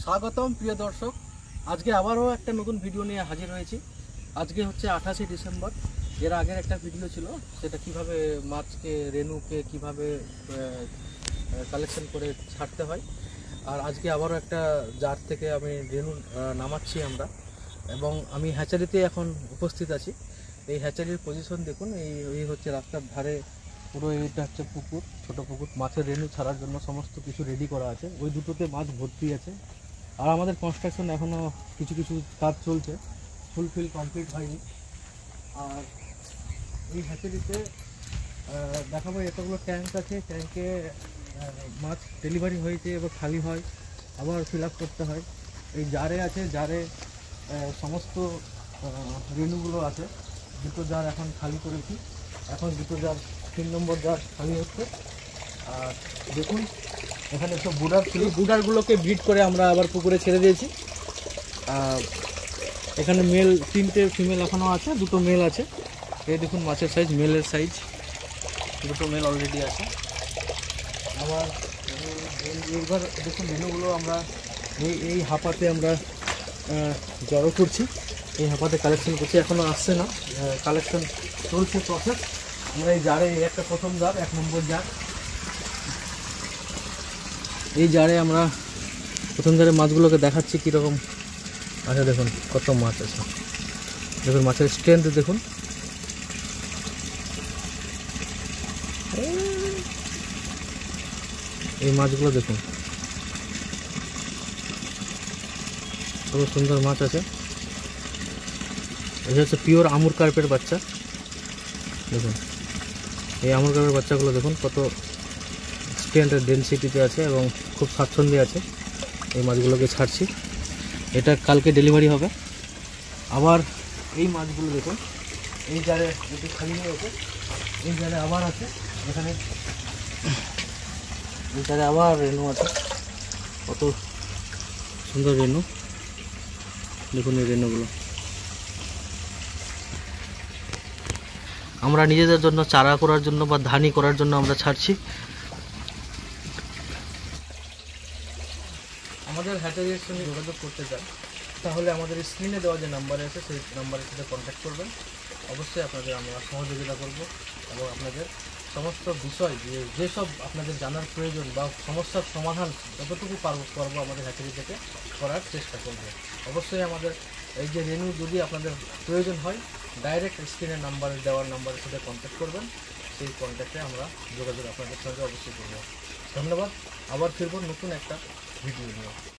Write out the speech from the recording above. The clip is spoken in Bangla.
স্বাগতম প্রিয় দর্শক। আজকে আবারও একটা নতুন ভিডিও নিয়ে হাজির হয়েছি। আজকে হচ্ছে 28শে ডিসেম্বর। এর আগের একটা ভিডিও ছিল, সেটা কিভাবে মাছকে রেনুকে কিভাবে কালেকশন করে ছাড়তে হয়। আর আজকে আবারও একটা জার থেকে আমি রেনু নামাচ্ছি আমরা, এবং আমি হ্যাচারিতে এখন উপস্থিত আছি। এই হ্যাচারির পজিশন দেখুন, এই হচ্ছে রাস্তার ধারে পুরো এইটা হচ্ছে পুকুর, ছোট পুকুর। মাছের রেনু ছাড়ার জন্য সমস্ত কিছু রেডি করা আছে। ওই দুটোতে মাছ ভর্তি আছে। আর আমাদের কনস্ট্রাকশন এখনও কিছু কিছু কাজ চলছে, ফুলফিল কমপ্লিট হয়নি। আর এই হ্যাচারিতে দেখাবো এতগুলো ট্যাঙ্ক আছে, ট্যাঙ্কে মাছ ডেলিভারি হয়েছে, এবার খালি হয়, আবার ফিল আপ করতে হয়। এই জারে আছে, জারে সমস্ত রেনুগুলো আছে। দুটো জার এখন খালি করেছি, এখন দুটো জার 3 নম্বর জার খালি হচ্ছে। আর দেখুন এখানে সব বুডার ছিল, বুডারগুলোকে ব্রিড করে আমরা আবার পুকুরে ছেড়ে দিয়েছি। এখানে মেল 3টে, ফিমেল এখনও আছে, 2টো মেল আছে। এই দেখুন মাছের সাইজ, মেলের সাইজ 2টো মেল অলরেডি আছে। আবার এইবার দেখুন রেনুগুলো আমরা এই হাঁপাতে আমরা জড়ো করছি, এই হাঁপাতে কালেকশন করছি। এখনও আসছে না, কালেকশন চলছে প্রসেস। আমরা এই জারে একটা প্রথম জার, 1 নম্বর জার, এই জারে আমরা প্রথম জারে মাছগুলোকে দেখাচ্ছি কীরকম আছে। দেখুন কত মাছ আছে, দেখুন মাছের স্ট্রেংথ দেখুন। এই মাছগুলো দেখুন কত সুন্দর মাছ আছে। এটা হচ্ছে পিওর আমুর কার্পের বাচ্চা। দেখুন এই আমুর কার্পের বাচ্চাগুলো দেখুন কত স্ট্রেংথ ডেনসিটিতে আছে এবং খুব স্বাচ্ছন্দ্যে আছে। এই মাছগুলোকে ছাড়ছি, এটা কালকে ডেলিভারি হবে। আবার এই মাছগুলো দেখুন, এই জারে একটু খালি হয়েছে, এই জারে আবার আছে, এখানে এই জারে আবার রেনু আছে, কত সুন্দর রেনু। দেখুন এই রেনুগুলো আমরা নিজেদের জন্য চারা করার জন্য বা ধানি করার জন্য আমরা ছাড়ছি। আমাদের হ্যাচারির সঙ্গে যোগাযোগ করতে চান তাহলে আমাদের স্ক্রিনে দেওয়া যে নাম্বারে আছে সেই নাম্বারের সাথে কন্ট্যাক্ট করবেন। অবশ্যই আপনাদের আমরা সহযোগিতা করব এবং আপনাদের সমস্ত বিষয় যেসব আপনাদের জানার প্রয়োজন বা সমস্যার সমাধান যতটুকু করবো আমাদের হ্যাচারি থেকে করার চেষ্টা করব। অবশ্যই আমাদের এই যে রেনু যদি আপনাদের প্রয়োজন হয়, ডাইরেক্ট স্ক্রিনের নাম্বারে দেওয়ার নাম্বারের সাথে কন্ট্যাক্ট করবেন। সেই কন্ট্যাক্টে আমরা যোগাযোগ আপনাদের সঙ্গে অবশ্যই করব। ধন্যবাদ। আবার ফিরব নতুন একটা ভিডিও নিয়ে।